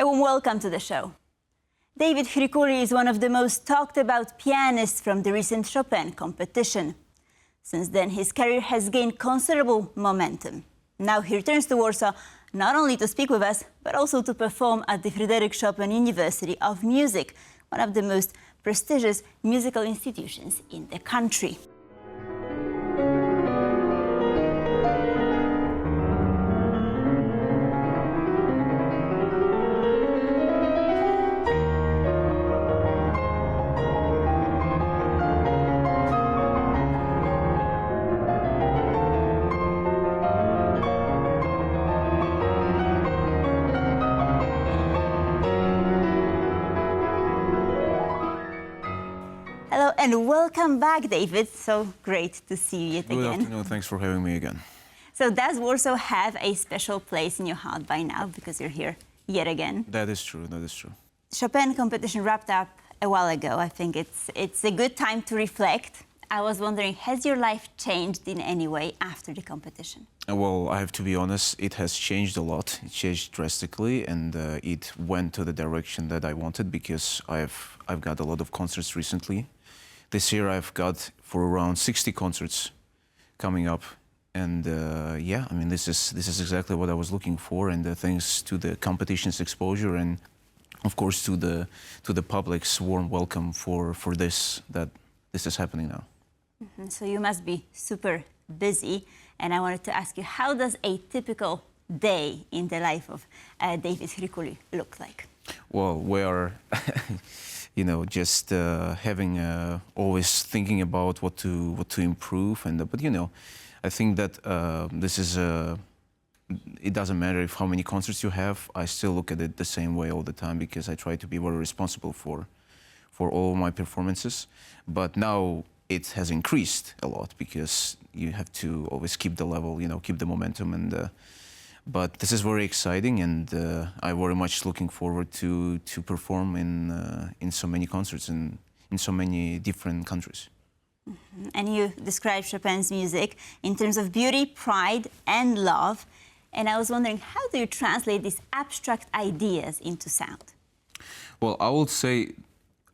A warm welcome to the show. David Khrikuli is one of the most talked about pianists from the recent Chopin competition. Since then, his career has gained considerable momentum. Now he returns to Warsaw not only to speak with us, but also to perform at the Fryderyk Chopin University of Music, one of the most prestigious musical institutions in the country. Hello and welcome back, David. So great to see you yet again. Good afternoon. Thanks for having me again. So does Warsaw have a special place in your heart by now because you're here yet again? That is true. That is true. Chopin competition wrapped up a while ago. I think it's a good time to reflect. I was wondering, has your life changed in any way after the competition? Well, I have to be honest, it has changed a lot. It changed drastically, and it went to the direction that I wanted because I've got a lot of concerts recently. This year I've got for around 60 concerts coming up, and yeah, I mean this is exactly what I was looking for, and thanks to the competition's exposure and of course to the public's warm welcome for this is happening now. Mm-hmm. So you must be super busy, and I wanted to ask you, how does a typical day in the life of David Khrikuli look like? Well, we are, you know, just having always thinking about what to improve, and but you know, I think that this is it doesn't matter if how many concerts you have. I still look at it the same way all the time because I try to be very responsible for all my performances. But now it has increased a lot because you have to always keep the level, you know, keep the momentum, and. But this is very exciting, and I'm very much looking forward to perform in so many concerts in so many different countries. Mm-hmm. And you describe Chopin's music in terms of beauty, pride, and love. And I was wondering, how do you translate these abstract ideas into sound? Well, I would say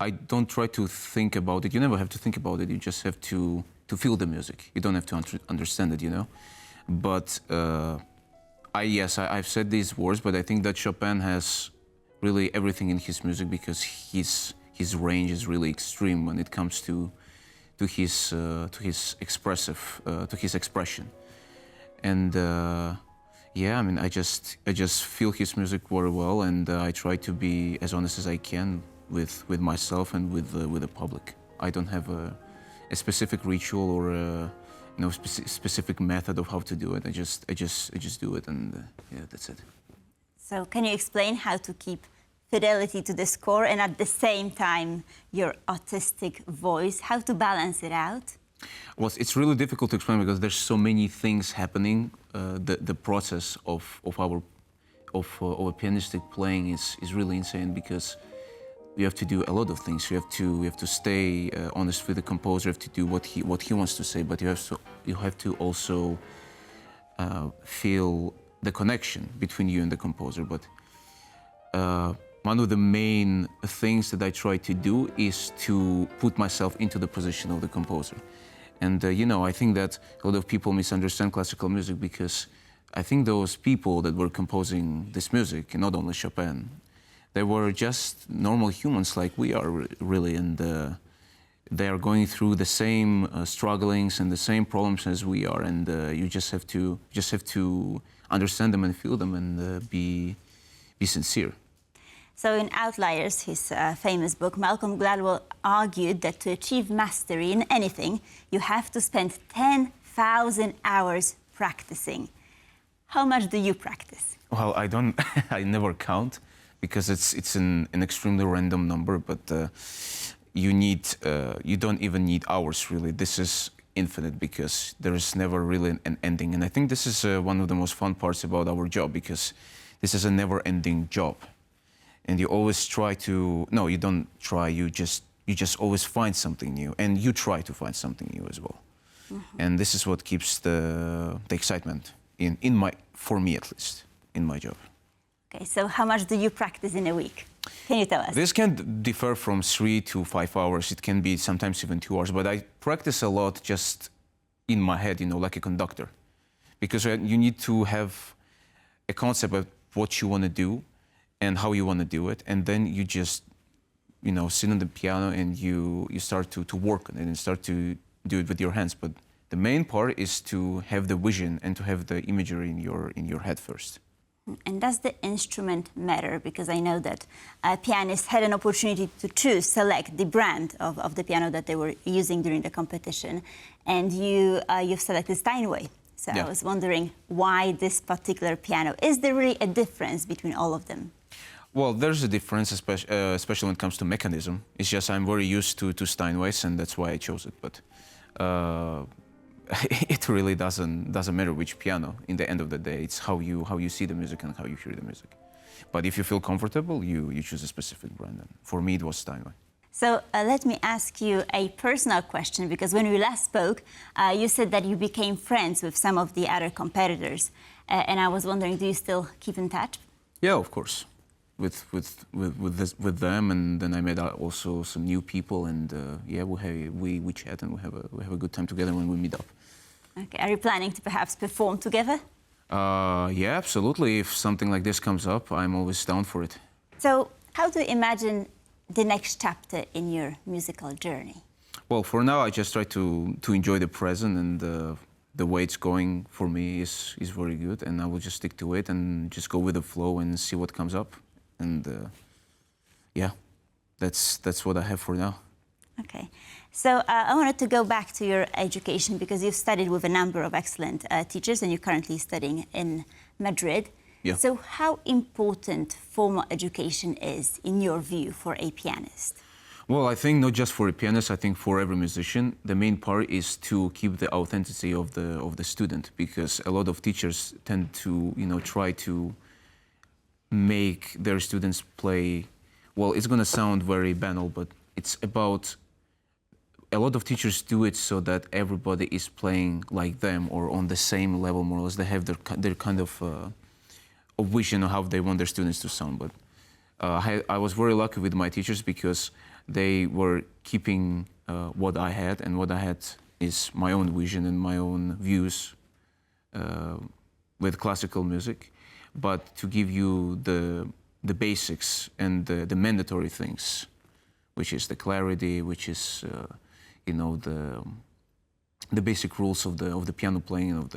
I don't try to think about it. You never have to think about it. You just have to feel the music. You don't have to understand it, you know. But I've said these words, but I think that Chopin has really everything in his music because his range is really extreme when it comes to his expression, and yeah, I mean I just feel his music very well, and I try to be as honest as I can with myself and with the public. I don't have a specific ritual or no specific method of how to do it. I just do it, and yeah, that's it. So can you explain how to keep fidelity to the score and at the same time your artistic voice, how to balance it out? Well, it's really difficult to explain because there's so many things happening. The process of our pianistic playing is really insane because you have to do a lot of things. You have to stay honest with the composer. You have to do what he wants to say, but you have to also feel the connection between you and the composer. But one of the main things that I try to do is to put myself into the position of the composer. And you know, I think that a lot of people misunderstand classical music because I think those people that were composing this music, and not only Chopin, they were just normal humans like we are, really, and they are going through the same strugglings and the same problems as we are, and you just have to understand them and feel them and be sincere. So in Outliers, his famous book, Malcolm Gladwell argued that to achieve mastery in anything, you have to spend 10,000 hours practicing. How much do you practice? Well, I never count, because it's an extremely random number, but you don't even need hours, really. This is infinite because there is never really an ending. And I think this is one of the most fun parts about our job, because this is a never-ending job. And you always try to, no, you don't try, you just always find something new, and you try to find something new as well. Mm-hmm. And this is what keeps the excitement for me at least, in my job. Okay, so how much do you practice in a week? Can you tell us? This can differ from 3 to 5 hours. It can be sometimes even 2 hours, but I practice a lot just in my head, you know, like a conductor. Because you need to have a concept of what you want to do and how you want to do it. And then you just, you know, sit on the piano and you start to work on it and start to do it with your hands. But the main part is to have the vision and to have the imagery in your head first. And does the instrument matter? Because I know that pianists had an opportunity to select the brand of the piano that they were using during the competition. And you've selected Steinway. So Yeah. I was wondering why this particular piano. Is there really a difference between all of them? Well, there's a difference, especially when it comes to mechanism. It's just I'm very used to Steinways, and that's why I chose it. But it really doesn't matter which piano. In the end of the day, it's how you see the music and how you hear the music. But if you feel comfortable, you choose a specific brand. And for me, it was Steinway. So let me ask you a personal question, because when we last spoke, you said that you became friends with some of the other competitors. And I was wondering, do you still keep in touch? Yeah, of course. With them, and then I met also some new people, and yeah, we chat and we have a good time together when we meet up. Okay. Are you planning to perhaps perform together? Yeah, absolutely. If something like this comes up, I'm always down for it. So how do you imagine the next chapter in your musical journey? Well, for now, I just try to enjoy the present, and the way it's going for me is very good, and I will just stick to it and just go with the flow and see what comes up. And yeah, that's what I have for now. Okay. So I wanted to go back to your education, because you've studied with a number of excellent teachers and you're currently studying in Madrid. Yeah. So how important formal education is, in your view, for a pianist? Well, I think not just for a pianist, I think for every musician, the main part is to keep the authenticity of the student, because a lot of teachers tend to, you know, try to make their students play. Well, it's going to sound very banal, but it's about, a lot of teachers do it so that everybody is playing like them or on the same level, more or less. They have their kind of vision of how they want their students to sound. But I was very lucky with my teachers, because they were keeping what I had, and what I had is my own vision and my own views with classical music. But to give you the basics and the mandatory things, which is the clarity, which is you know, the basic rules of the piano playing and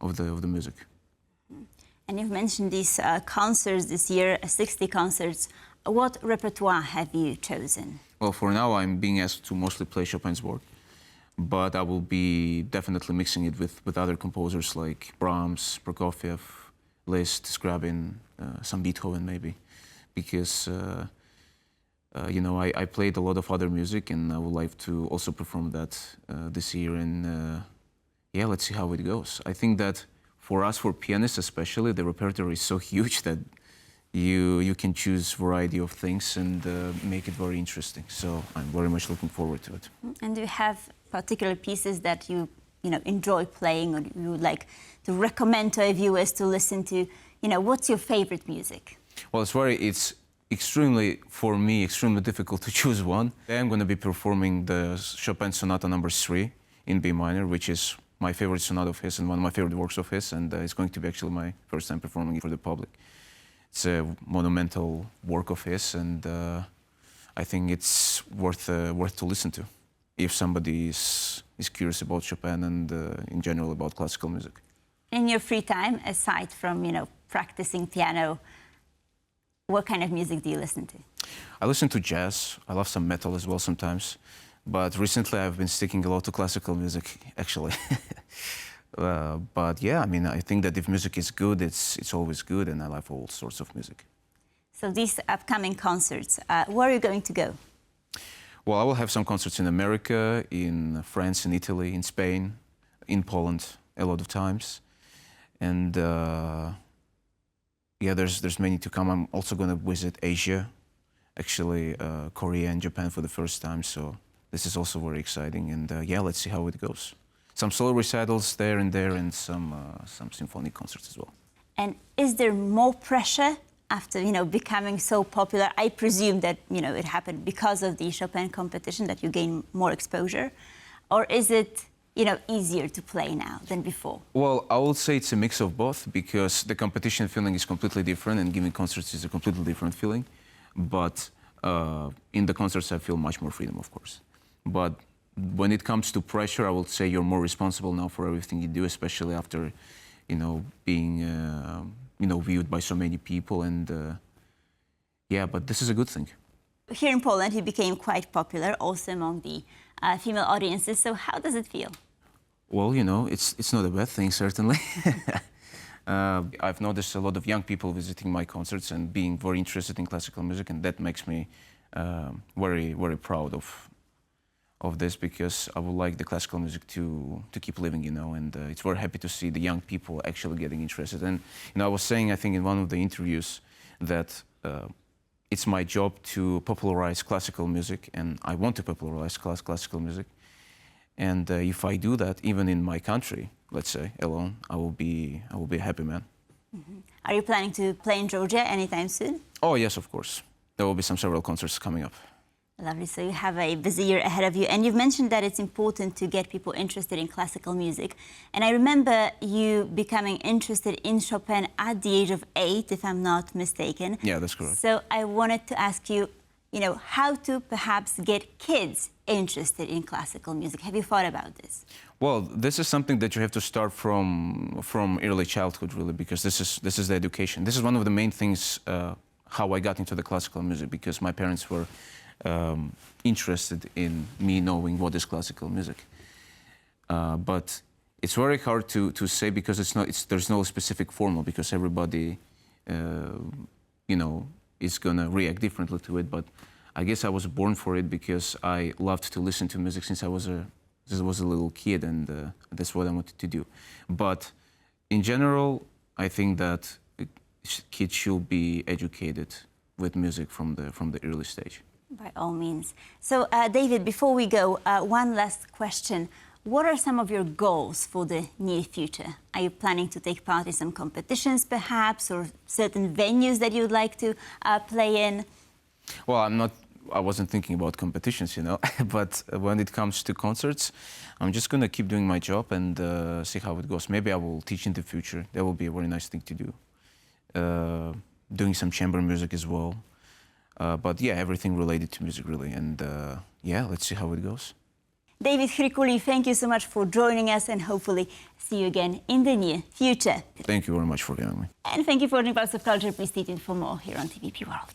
of the music. And you've mentioned these concerts this year, 60 concerts. What repertoire have you chosen? Well, for now, I'm being asked to mostly play Chopin's work, but I will be definitely mixing it with other composers like Brahms, Prokofiev, Liszt, Scriabin, some Beethoven maybe, because you know, I played a lot of other music, and I would like to also perform that this year. And yeah, let's see how it goes. I think that for us, for pianists especially, the repertoire is so huge that you can choose variety of things and make it very interesting. So I'm very much looking forward to it. And do you have particular pieces that you enjoy playing, or you would like to recommend to our viewers to listen to? You know, what's your favorite music? Well, it's extremely, for me, extremely difficult to choose one. I'm going to be performing the Chopin Sonata No. 3 in B minor, which is my favorite sonata of his and one of my favorite works of his, and it's going to be actually my first time performing it for the public. It's a monumental work of his, and I think it's worth to listen to if somebody is curious about Chopin and in general about classical music. In your free time, aside from practicing piano, what kind of music do you listen to? I listen to jazz. I love some metal as well sometimes. But recently I've been sticking a lot to classical music, actually. But yeah, I mean, I think that if music is good, it's always good, and I love all sorts of music. So these upcoming concerts, where are you going to go? Well, I will have some concerts in America, in France, in Italy, in Spain, in Poland a lot of times. And yeah, there's many to come. I'm also going to visit Asia, actually Korea and Japan for the first time. So this is also very exciting. And yeah, let's see how it goes. Some solo recitals there, and some symphonic concerts as well. And is there more pressure after, becoming so popular? I presume that, it happened because of the Chopin competition, that you gain more exposure. Or is it, easier to play now than before? Well, I would say it's a mix of both, because the competition feeling is completely different and giving concerts is a completely different feeling. But in the concerts, I feel much more freedom, of course. But when it comes to pressure, I would say you're more responsible now for everything you do, especially after, being, viewed by so many people. And yeah, but this is a good thing. Here in Poland, he became quite popular, also among the female audiences. So how does it feel? Well, it's not a bad thing, certainly. I've noticed a lot of young people visiting my concerts and being very interested in classical music, and that makes me very, very proud of this, because I would like the classical music to keep living, and it's very happy to see the young people actually getting interested. And, I was saying, I think in one of the interviews, that it's my job to popularize classical music, and I want to popularize classical music. And if I do that, even in my country, let's say, alone, I will be a happy man. Mm-hmm. Are you planning to play in Georgia anytime soon? Oh, yes, of course. There will be several concerts coming up. Lovely. So you have a busy year ahead of you. And you've mentioned that it's important to get people interested in classical music. And I remember you becoming interested in Chopin at the age of 8, if I'm not mistaken. Yeah, that's correct. So I wanted to ask you, how to perhaps get kids interested in classical music. Have you thought about this? Well, this is something that you have to start from early childhood, really, because this is the education. This is one of the main things how I got into the classical music, because my parents were interested in me knowing what is classical music. But it's very hard to say, because there's no specific formula, because everybody, is gonna react differently to it. But I guess I was born for it, because I loved to listen to music since I was a little kid, and that's what I wanted to do. But in general, I think that kids should be educated with music from the early stage. By all means. So, David, before we go, one last question. What are some of your goals for the near future? Are you planning to take part in some competitions, perhaps, or certain venues that you'd like to play in? Well, I wasn't thinking about competitions, but when it comes to concerts, I'm just going to keep doing my job and see how it goes. Maybe I will teach in the future. That will be a very nice thing to do. Doing some chamber music as well. But yeah, everything related to music, really. And yeah, let's see how it goes. David Khrikuli, thank you so much for joining us, and hopefully see you again in the near future. Thank you very much for having me. And thank you for watching Pulse of Culture. Please stay tuned for more here on TVP World.